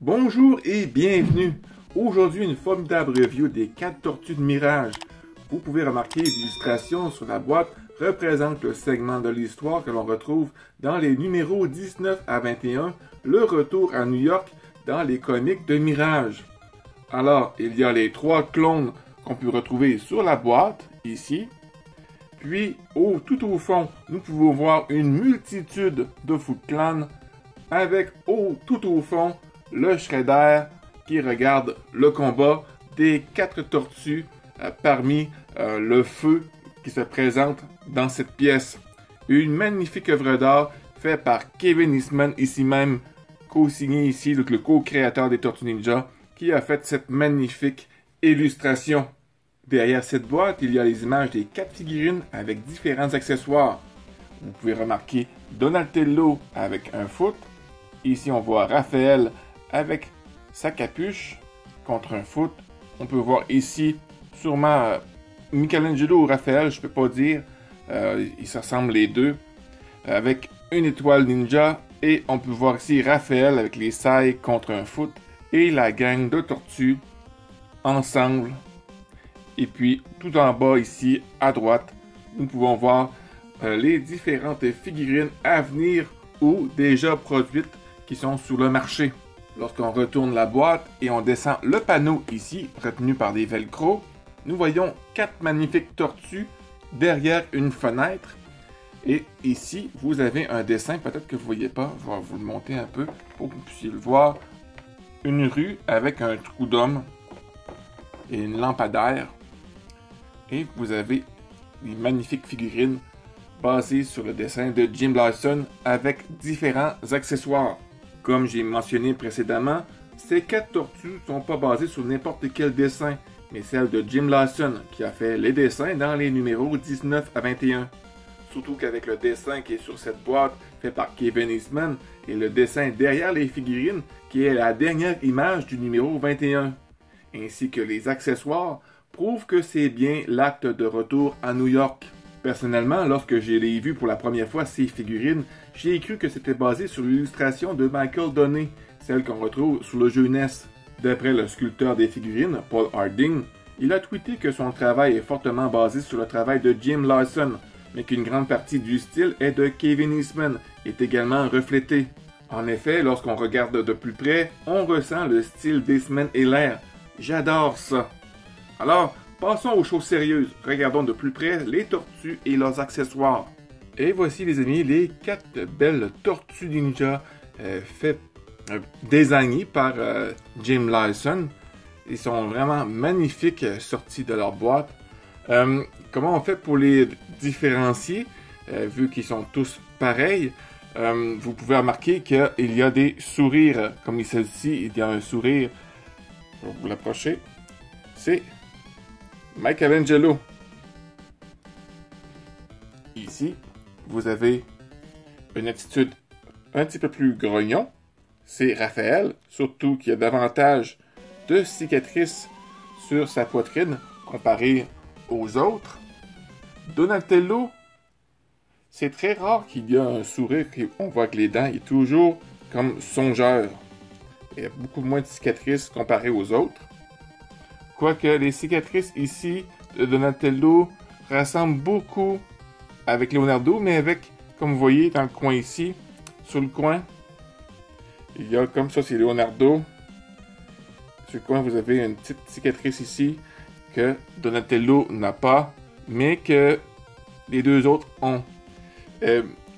Bonjour et bienvenue. Aujourd'hui, une formidable review des 4 tortues de Mirage. Vous pouvez remarquer l'illustration sur la boîte représente le segment de l'histoire que l'on retrouve dans les numéros 19 à 21, le retour à New York dans les comics de Mirage. Alors, il y a les 3 clones qu'on peut retrouver sur la boîte, ici. Puis, tout au fond, nous pouvons voir une multitude de Foot Clan avec, tout au fond, le Shredder qui regarde le combat des 4 tortues parmi le feu qui se présente dans cette pièce. Une magnifique œuvre d'art faite par Kevin Eastman, ici même, co-signé ici, le co-créateur des Tortues Ninja, qui a fait cette magnifique illustration. Derrière cette boîte, il y a les images des 4 figurines avec différents accessoires. Vous pouvez remarquer Donatello avec un foot. Ici, on voit Raphaël avec sa capuche contre un foot. On peut voir ici sûrement Michelangelo ou Raphaël, je ne peux pas dire. Ils se ressemblent les deux. Avec une étoile ninja. Et on peut voir ici Raphaël avec les sailles contre un foot. Et la gang de tortues ensemble. Et puis tout en bas ici à droite, nous pouvons voir les différentes figurines à venir ou déjà produites qui sont sur le marché. Lorsqu'on retourne la boîte et on descend le panneau ici, retenu par des velcro, nous voyons 4 magnifiques tortues derrière une fenêtre. Et ici, vous avez un dessin, peut-être que vous ne voyez pas, je vais vous le monter un peu pour que vous puissiez le voir. Une rue avec un trou d'homme et une lampadaire. Et vous avez des magnifiques figurines basées sur le dessin de Jim Larson avec différents accessoires. Comme j'ai mentionné précédemment, ces 4 tortues ne sont pas basées sur n'importe quel dessin, mais celle de Jim Larson qui a fait les dessins dans les numéros 19 à 21. Surtout qu'avec le dessin qui est sur cette boîte fait par Kevin Eastman et le dessin derrière les figurines qui est la dernière image du numéro 21, ainsi que les accessoires, prouve que c'est bien l'acte de retour à New York. Personnellement, lorsque je l'ai vu pour la première fois ces figurines, j'ai cru que c'était basé sur l'illustration de Michael Donné, celle qu'on retrouve sur le jeu NES. D'après le sculpteur des figurines, Paul Harding, il a tweeté que son travail est fortement basé sur le travail de Jim Larson, mais qu'une grande partie du style est de Kevin Eastman, est également reflété. En effet, lorsqu'on regarde de plus près, on ressent le style d'Eastman et l'air. J'adore ça! Alors, passons aux choses sérieuses. Regardons de plus près les tortues et leurs accessoires. Et voici les amis, les 4 belles tortues ninja designées par Jim Larson. Ils sont vraiment magnifiques, sortis de leur boîte. Comment on fait pour les différencier, vu qu'ils sont tous pareils? Vous pouvez remarquer qu'il y a des sourires, comme celle-ci, il y a un sourire. Je vais vous l'approcher. C'est Michelangelo. Ici, vous avez une attitude un petit peu plus grognon. C'est Raphaël, surtout qu'il y a davantage de cicatrices sur sa poitrine comparé aux autres. Donatello, c'est très rare qu'il y ait un sourire qu'on voit que les dents est toujours comme songeur. Il y a beaucoup moins de cicatrices comparé aux autres. Quoique les cicatrices ici de Donatello ressemblent beaucoup avec Leonardo, mais avec, comme vous voyez dans le coin ici, sur le coin, il y a comme ça, c'est Leonardo. Sur le coin, vous avez une petite cicatrice ici que Donatello n'a pas, mais que les deux autres ont.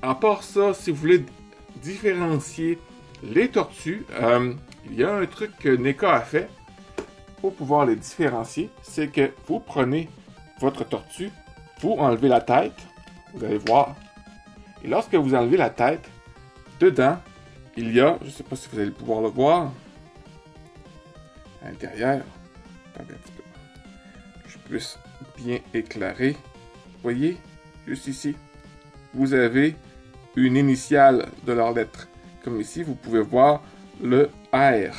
À part ça, si vous voulez différencier les tortues, il y a un truc que NECA a fait pour pouvoir les différencier, c'est que vous prenez votre tortue, vous enlevez la tête, vous allez voir, et lorsque vous enlevez la tête, dedans, il y a, je ne sais pas si vous allez pouvoir le voir, à l'intérieur, attendez un petit peu, que je puisse bien éclairer, voyez, juste ici, vous avez une initiale de leur lettre, comme ici, vous pouvez voir le R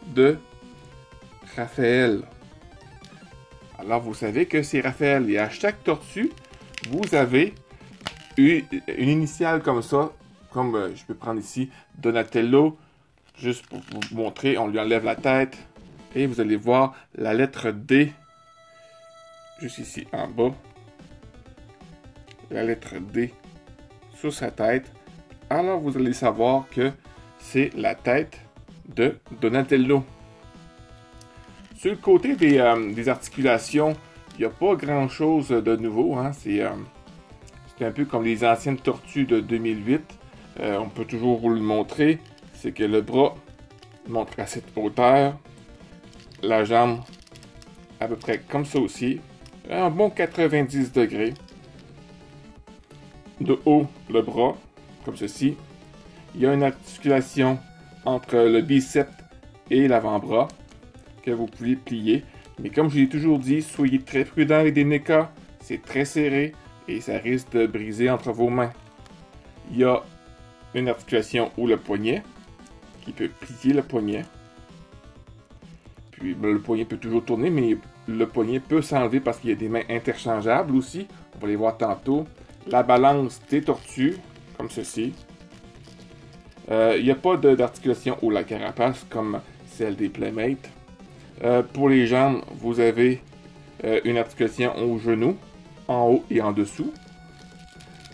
de Raphaël. Alors, vous savez que c'est Raphaël. Et à chaque tortue, vous avez une initiale comme ça. Comme je peux prendre ici Donatello. Juste pour vous montrer, on lui enlève la tête. Et vous allez voir la lettre D. Juste ici en bas. La lettre D sur sa tête. Alors vous allez savoir que c'est la tête de Donatello. Sur le côté des articulations, il n'y a pas grand chose de nouveau. Hein. C'est un peu comme les anciennes tortues de 2008. On peut toujours vous le montrer. C'est que le bras montre à cette hauteur. La jambe à peu près comme ça aussi. Un bon 90 degrés. De haut, le bras, comme ceci. Il y a une articulation entre le biceps et l'avant-bras que vous pouvez plier. Mais comme je l'ai toujours dit, soyez très prudent avec des NECA. C'est très serré et ça risque de briser entre vos mains. Il y a une articulation où le poignet, qui peut plier le poignet. Puis le poignet peut toujours tourner, mais le poignet peut s'enlever parce qu'il y a des mains interchangeables aussi. On va les voir tantôt. La balance des tortues, comme ceci. Il n'y a pas d'articulation ou la carapace comme celle des Playmates. Pour les jambes, vous avez une articulation au genou, en haut et en dessous,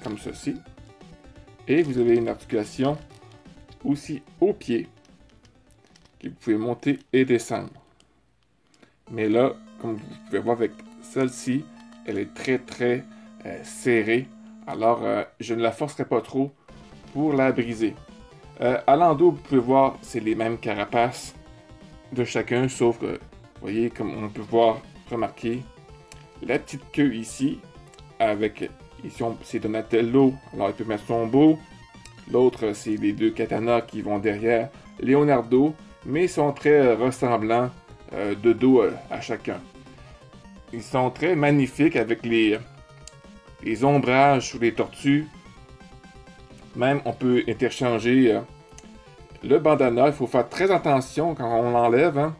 comme ceci. Et vous avez une articulation aussi au pied, que vous pouvez monter et descendre. Mais là, comme vous pouvez voir avec celle-ci, elle est très serrée. Alors, je ne la forcerai pas trop pour la briser. À l'endos, vous pouvez voir, c'est les mêmes carapaces de chacun, sauf que, vous voyez, comme on peut voir, remarquer, la petite queue ici, avec, ici, c'est Donatello, alors il peut mettre son beau. L'autre, c'est les deux katanas qui vont derrière Leonardo, mais ils sont très ressemblants de dos à chacun. Ils sont très magnifiques avec les ombrages sur les tortues. Même, on peut interchanger le bandana. Il faut faire très attention quand on l'enlève. Hein.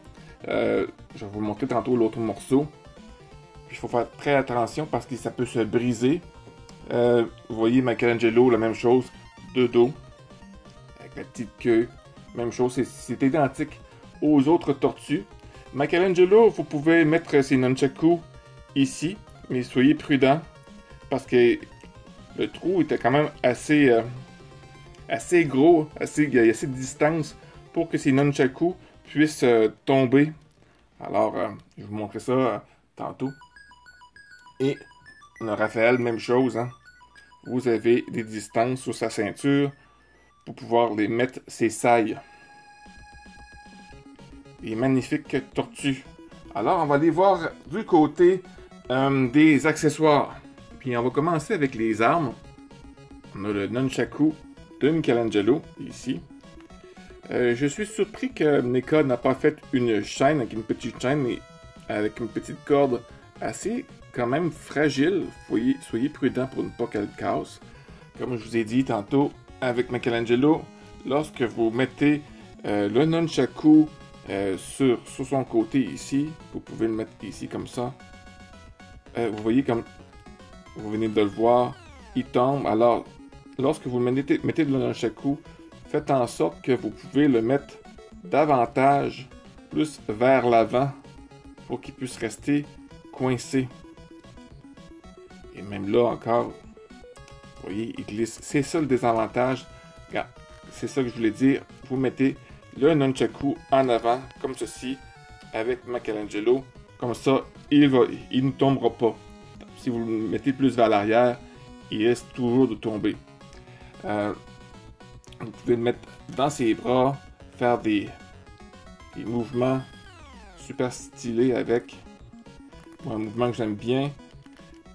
Je vais vous montrer tantôt l'autre morceau. Puis, il faut faire très attention parce que ça peut se briser. Vous voyez Michelangelo, la même chose, de dos. Avec la petite queue. Même chose, c'est identique aux autres tortues. Michelangelo, vous pouvez mettre ses nunchakus ici, mais soyez prudent parce que le trou était quand même assez gros, il y a assez de distance pour que ces nunchakus puissent tomber. Alors, je vais vous montrer ça tantôt. Et on a Raphaël, même chose. Hein. Vous avez des distances sur sa ceinture pour pouvoir les mettre ses sailles. Les magnifiques tortues. Alors, on va aller voir du côté des accessoires. Puis, on va commencer avec les armes. On a le nunchaku de Michelangelo, ici. Je suis surpris que NECA n'a pas fait une chaîne, avec une petite chaîne, mais avec une petite corde assez, quand même, fragile. Soyez prudent pour ne pas qu'elle casse. Comme je vous ai dit tantôt, avec Michelangelo, lorsque vous mettez le nunchaku sur son côté ici, vous pouvez le mettre ici comme ça. Vous voyez comme vous venez de le voir, il tombe. Alors, lorsque vous mettez le nunchaku, faites en sorte que vous pouvez le mettre davantage, plus vers l'avant, pour qu'il puisse rester coincé. Et même là encore, vous voyez, il glisse. C'est ça le désavantage. Regarde, c'est ça que je voulais dire. Vous mettez le nunchaku en avant, comme ceci, avec Michelangelo. Comme ça, il ne tombera pas. Si vous le mettez plus vers l'arrière, il risque toujours de tomber. Vous pouvez le mettre dans ses bras, faire des mouvements super stylés avec. Un mouvement que j'aime bien,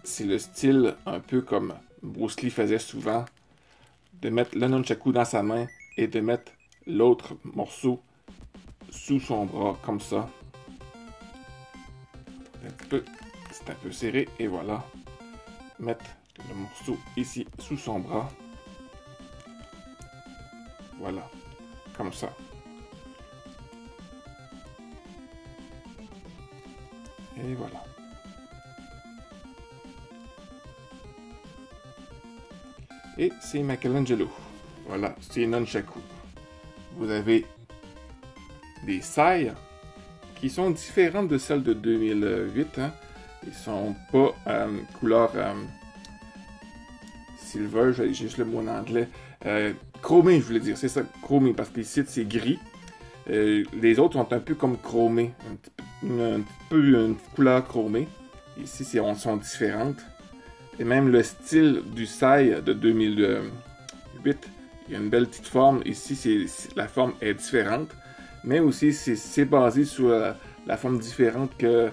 c'est le style un peu comme Bruce Lee faisait souvent, de mettre le nunchaku dans sa main et de mettre l'autre morceau sous son bras, comme ça. C'est un peu serré, et voilà. Mettre le morceau ici, sous son bras. Voilà, comme ça. Et voilà. Et c'est Michelangelo. Voilà, c'est nunchaku. Vous avez des sailles qui sont différentes de celles de 2008. Hein. Ils sont pas couleur silver, j'ai juste le mot en anglais. Chromé, je voulais dire, c'est ça, chromé, parce que ici c'est gris. Les autres sont un peu comme chromés, une petite couleur chromée. Ici, sont différentes. Et même le style du sail de 2008, il y a une belle petite forme. Ici, la forme est différente. Mais aussi, c'est basé sur la forme différente que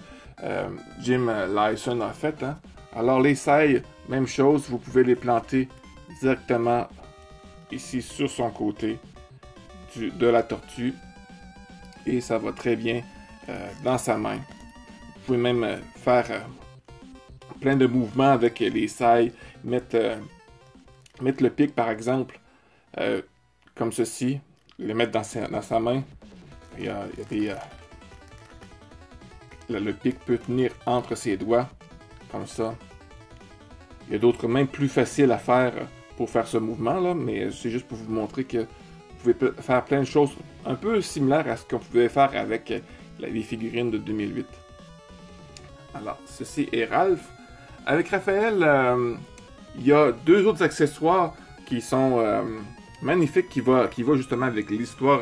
Jim Lyson a faite. Hein. Alors, les sailles, même chose, vous pouvez les planter directement ici sur son côté de la tortue. Et ça va très bien dans sa main. Vous pouvez même faire plein de mouvements avec les sailles. Mettre le pic, par exemple, comme ceci. Le mettre dans sa main. Il y a des... le pic peut tenir entre ses doigts, comme ça. Il y a d'autres mains plus faciles à faire pour faire ce mouvement-là, mais c'est juste pour vous montrer que vous pouvez faire plein de choses un peu similaires à ce qu'on pouvait faire avec les figurines de 2008. Alors, ceci est Ralph. Avec Raphaël, il y a deux autres accessoires qui sont magnifiques, qui va justement avec l'histoire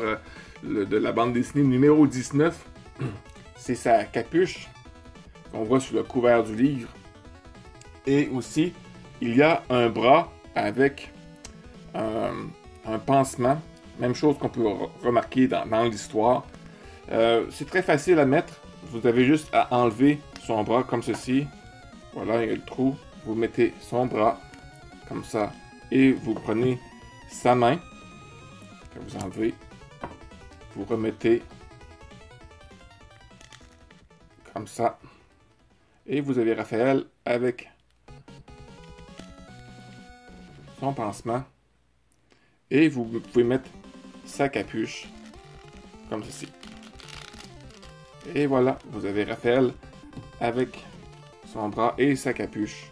de la bande dessinée numéro 19. C'est sa capuche qu'on voit sur le couvert du livre. Et aussi, il y a un bras avec un pansement. Même chose qu'on peut remarquer dans l'histoire. C'est très facile à mettre. Vous avez juste à enlever son bras comme ceci. Voilà, il y a le trou. Vous mettez son bras comme ça. Et vous prenez sa main que vous enlevez. Vous remettez comme ça. Et vous avez Raphaël avec son pansement. Et vous pouvez mettre sa capuche comme ceci. Et voilà, vous avez Raphaël avec son bras et sa capuche.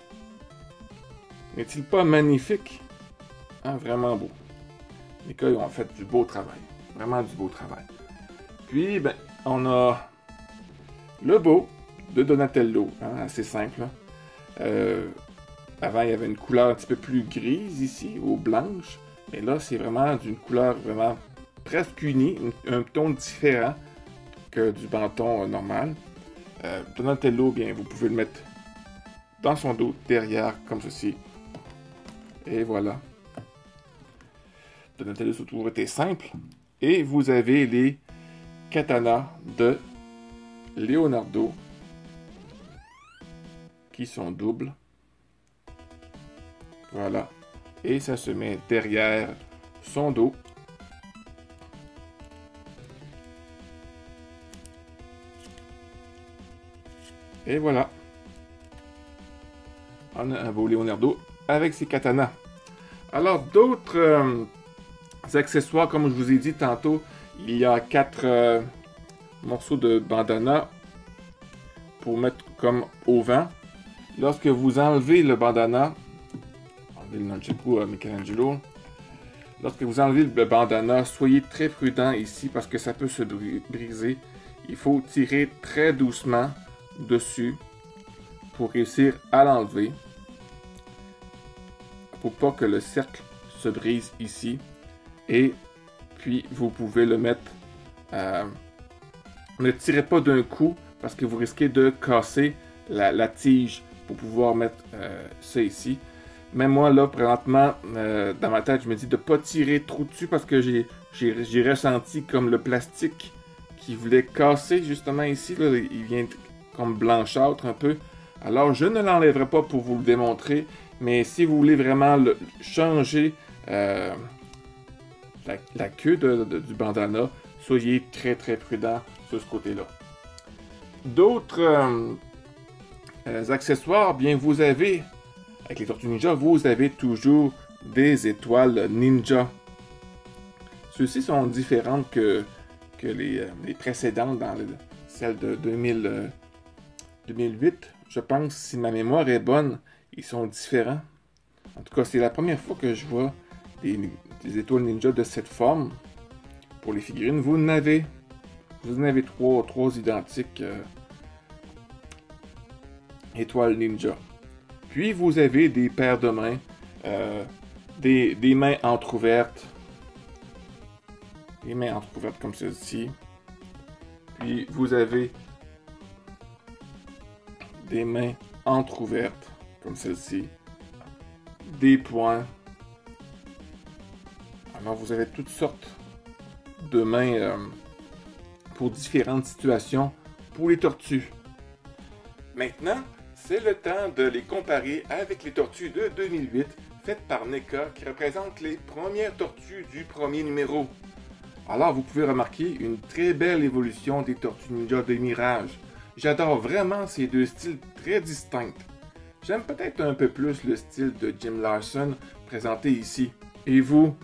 N'est-il pas magnifique? Hein, vraiment beau. Les gars, ils ont fait du beau travail. Vraiment du beau travail. Puis, ben, on a le beau de Donatello. Hein, assez simple. Avant, il y avait une couleur un petit peu plus grise ici, ou blanche. Mais là, c'est vraiment d'une couleur vraiment presque unie, un ton différent que du banton normal. Donatello, bien, vous pouvez le mettre dans son dos, derrière, comme ceci. Et voilà. Donatello a toujours été simple. Et vous avez les katanas de Leonardo qui sont doubles. Voilà. Et ça se met derrière son dos. Et voilà. On a un beau Leonardo avec ses katanas. Alors, d'autres accessoires, comme je vous ai dit tantôt, il y a 4 morceaux de bandana pour mettre comme au vent. Lorsque vous enlevez le bandana, enlevez le nunchaku à Michelangelo. Lorsque vous enlevez le bandana, soyez très prudent ici parce que ça peut se briser. Il faut tirer très doucement dessus pour réussir à l'enlever. Pour pas que le cercle se brise ici. Et puis vous pouvez le mettre. Ne tirez pas d'un coup parce que vous risquez de casser la tige pour pouvoir mettre ça ici. Mais moi là présentement dans ma tête je me dis de ne pas tirer trop dessus parce que j'ai ressenti comme le plastique qui voulait casser justement ici. Là, il vient comme blanchâtre un peu. Alors je ne l'enlèverai pas pour vous le démontrer. Mais si vous voulez vraiment changer la queue du bandana, soyez très très prudent sur ce côté-là. D'autres accessoires, bien vous avez, avec les Tortues Ninja, vous avez toujours des étoiles ninja. Ceux-ci sont différentes que les précédentes, celles de 2008. Je pense, si ma mémoire est bonne, ils sont différents. En tout cas, c'est la première fois que je vois des étoiles ninja de cette forme. Pour les figurines, vous n'avez Vous en avez trois identiques étoiles ninja. Puis vous avez des paires de mains, des mains entrouvertes. Des mains entrouvertes comme celle-ci. Puis vous avez des mains entrouvertes comme celle-ci. Des poings. Alors vous avez toutes sortes de mains pour différentes situations pour les tortues. Maintenant, c'est le temps de les comparer avec les tortues de 2008 faites par NECA qui représentent les premières tortues du premier numéro. Alors vous pouvez remarquer une très belle évolution des Tortues Ninja de Mirage. J'adore vraiment ces deux styles très distincts. J'aime peut-être un peu plus le style de Jim Larson présenté ici. Et vous,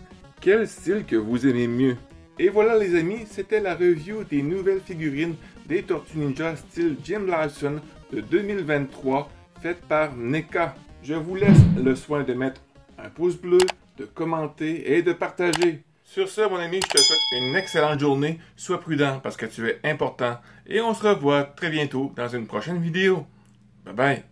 quel style que vous aimez mieux? Et voilà les amis, c'était la review des nouvelles figurines des Tortues Ninja style Jim Larson de 2023 faites par NECA. Je vous laisse le soin de mettre un pouce bleu, de commenter et de partager. Sur ce, mon ami, je te souhaite une excellente journée. Sois prudent parce que tu es important. Et on se revoit très bientôt dans une prochaine vidéo. Bye bye.